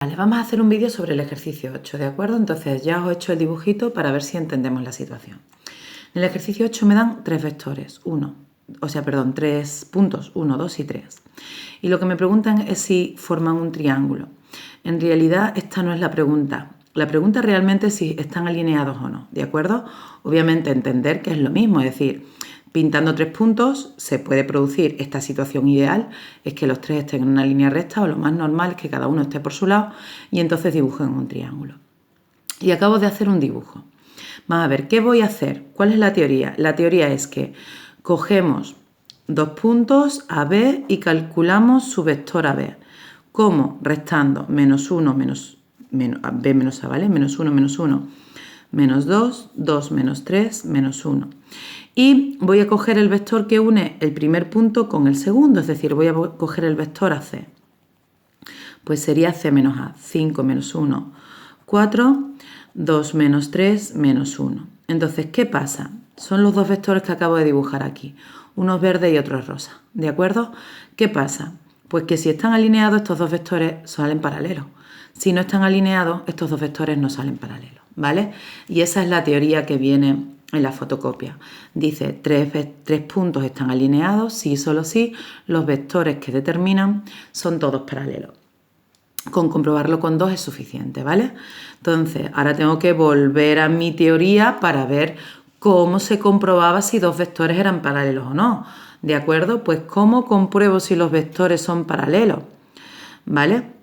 Vale, vamos a hacer un vídeo sobre el ejercicio 8, ¿de acuerdo? Entonces ya os he hecho el dibujito para ver si entendemos la situación. En el ejercicio 8 me dan tres vectores, tres puntos, 1, 2 y 3. Y lo que me preguntan es si forman un triángulo. En realidad esta no es la pregunta. La pregunta realmente es si están alineados o no, ¿de acuerdo? Obviamente entender que es lo mismo, es decir, pintando tres puntos se puede producir esta situación ideal, es que los tres estén en una línea recta o lo más normal es que cada uno esté por su lado y entonces dibujen un triángulo. Y acabo de hacer un dibujo. Vamos a ver, ¿qué voy a hacer? ¿Cuál es la teoría? La teoría es que cogemos dos puntos AB y calculamos su vector AB. ¿Cómo? Restando menos 1 menos B menos A, ¿vale? Menos 1 menos 1 menos 2, 2 menos 3 menos 1. Y voy a coger el vector que une el primer punto con el segundo, es decir, voy a coger el vector AC. Pues sería C menos A, 5 menos 1, 4, 2 menos 3 menos 1. Entonces, ¿qué pasa? Son los dos vectores que acabo de dibujar aquí, uno es verde y otro es rosa, ¿de acuerdo? ¿Qué pasa? Pues que si están alineados estos dos vectores salen paralelos. Si no están alineados, estos dos vectores no salen paralelos, ¿vale? Y esa es la teoría que viene en la fotocopia. Dice, tres puntos están alineados, sí, solo sí, los vectores que determinan son todos paralelos. Con comprobarlo con 2 es suficiente, ¿vale? Entonces, ahora tengo que volver a mi teoría para ver cómo se comprobaba si dos vectores eran paralelos o no. ¿De acuerdo? Pues, ¿cómo compruebo si los vectores son paralelos? ¿Vale?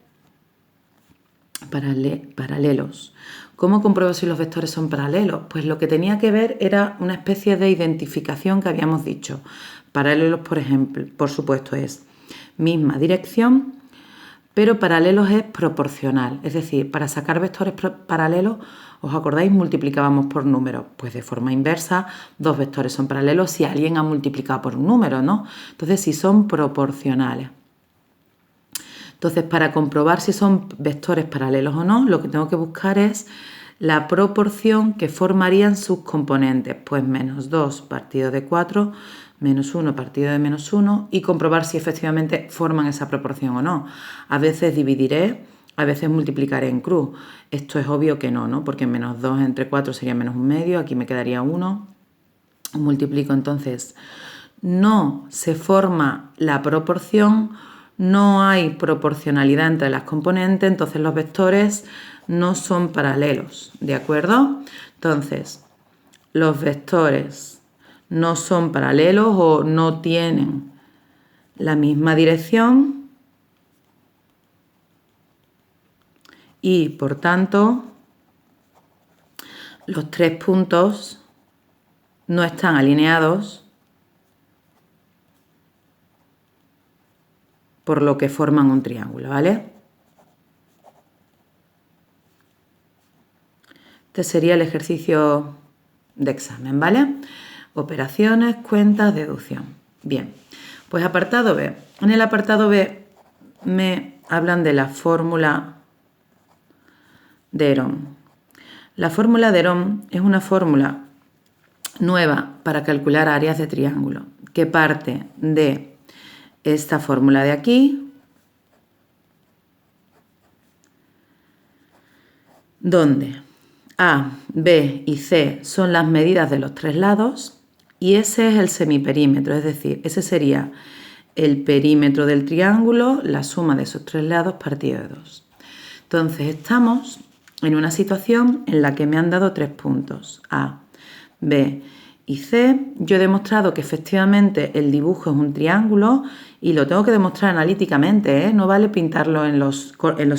Paralelos. ¿Cómo compruebo si los vectores son paralelos? Pues lo que tenía que ver era una especie de identificación que habíamos dicho. Paralelos, por ejemplo, por supuesto, es misma dirección, pero paralelos es proporcional. Es decir, para sacar vectores paralelos, ¿os acordáis? Multiplicábamos por números. Pues de forma inversa, dos vectores son paralelos si alguien ha multiplicado por un número, ¿no? Entonces, si son proporcionales. Entonces, para comprobar si son vectores paralelos o no, lo que tengo que buscar es la proporción que formarían sus componentes. Pues menos 2 partido de 4, menos 1 partido de menos 1 y comprobar si efectivamente forman esa proporción o no. A veces dividiré, a veces multiplicaré en cruz. Esto es obvio que no, ¿no? Porque menos 2 entre 4 sería menos 1/2, aquí me quedaría 1. Multiplico entonces. No se forma la proporción, no hay proporcionalidad entre las componentes, entonces los vectores no son paralelos, ¿de acuerdo? Entonces, los vectores no son paralelos o no tienen la misma dirección y, por tanto, los tres puntos no están alineados, por lo que forman un triángulo, ¿vale? Este sería el ejercicio de examen, ¿vale? Operaciones, cuentas, deducción. Bien, pues apartado B. En el apartado B me hablan de la fórmula de Herón. La fórmula de Herón es una fórmula nueva para calcular áreas de triángulo, que parte de esta fórmula de aquí, donde A, B y C son las medidas de los tres lados y ese es el semiperímetro, es decir, ese sería el perímetro del triángulo, la suma de esos tres lados partido de 2. Entonces estamos en una situación en la que me han dado tres puntos, A, B y C. Yo he demostrado que efectivamente el dibujo es un triángulo y lo tengo que demostrar analíticamente, ¿eh? No vale pintarlo en los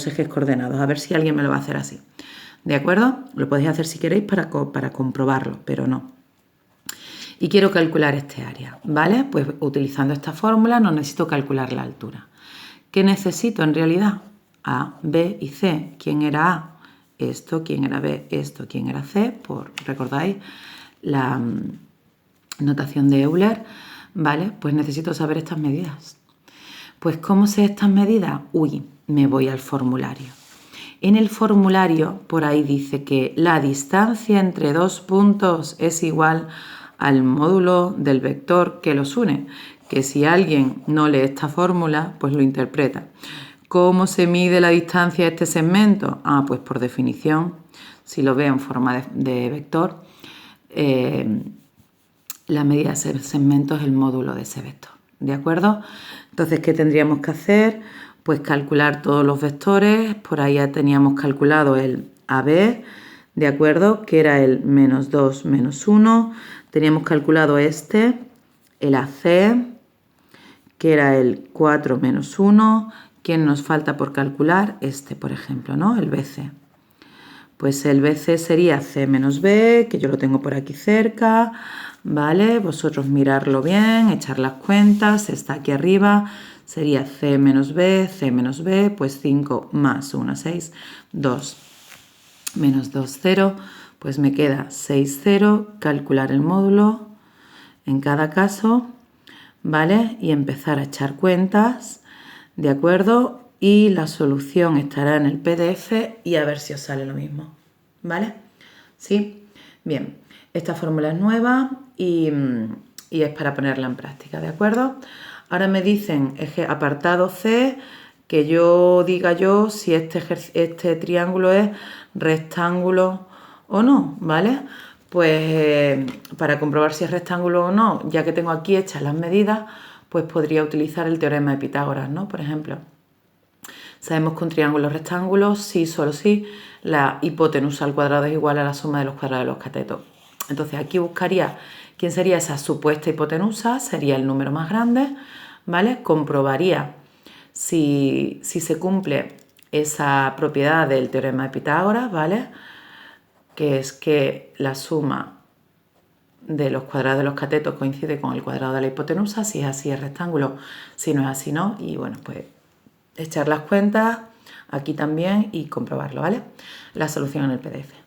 ejes coordenados, a ver si alguien me lo va a hacer así. ¿De acuerdo? Lo podéis hacer si queréis para comprobarlo, pero no. Y quiero calcular este área, ¿vale? Pues utilizando esta fórmula no necesito calcular la altura. ¿Qué necesito en realidad? A, B y C. ¿Quién era A? Esto. ¿Quién era B? Esto. ¿Quién era C? ¿Recordáis la notación de Euler? ¿Vale? Pues necesito saber estas medidas. Pues ¿cómo sé estas medidas? Uy, me voy al formulario. En el formulario, por ahí dice que la distancia entre dos puntos es igual al módulo del vector que los une, que si alguien no lee esta fórmula, pues lo interpreta ¿Cómo se mide la distancia de este segmento? Pues por definición, si lo veo en forma de vector, la medida de ese segmento es el módulo de ese vector, ¿de acuerdo? Entonces, ¿qué tendríamos que hacer? Pues calcular todos los vectores. Por ahí ya teníamos calculado el AB, ¿de acuerdo? Que era el -2, -1. Teníamos calculado este, el AC, que era el 4 menos 1. ¿Quién nos falta por calcular? Este, por ejemplo, ¿no? El BC. Pues el BC sería C menos B, que yo lo tengo por aquí cerca, ¿vale? Vosotros mirarlo bien, echar las cuentas, está aquí arriba, sería C menos B, pues 5 más 1, 6, 2 menos 2, 0, pues me queda 6, 0, calcular el módulo en cada caso, ¿vale? Y empezar a echar cuentas, ¿de acuerdo? Y la solución estará en el PDF y a ver si os sale lo mismo, ¿vale? ¿Sí? Bien, esta fórmula es nueva y es para ponerla en práctica, ¿de acuerdo? Ahora me dicen, apartado C, que yo diga yo si este triángulo es rectángulo o no, ¿vale? Pues para comprobar si es rectángulo o no, ya que tengo aquí hechas las medidas, pues podría utilizar el teorema de Pitágoras, ¿no? Por ejemplo, sabemos que un triángulo rectángulo, sí, solo sí, la hipotenusa al cuadrado es igual a la suma de los cuadrados de los catetos. Entonces aquí buscaría quién sería esa supuesta hipotenusa, sería el número más grande, ¿vale? Comprobaría si se cumple esa propiedad del teorema de Pitágoras, ¿vale? Que es que la suma de los cuadrados de los catetos coincide con el cuadrado de la hipotenusa. Si es así es rectángulo, si no es así no. Y bueno, pues echar las cuentas aquí también y comprobarlo, ¿vale? La solución en el PDF.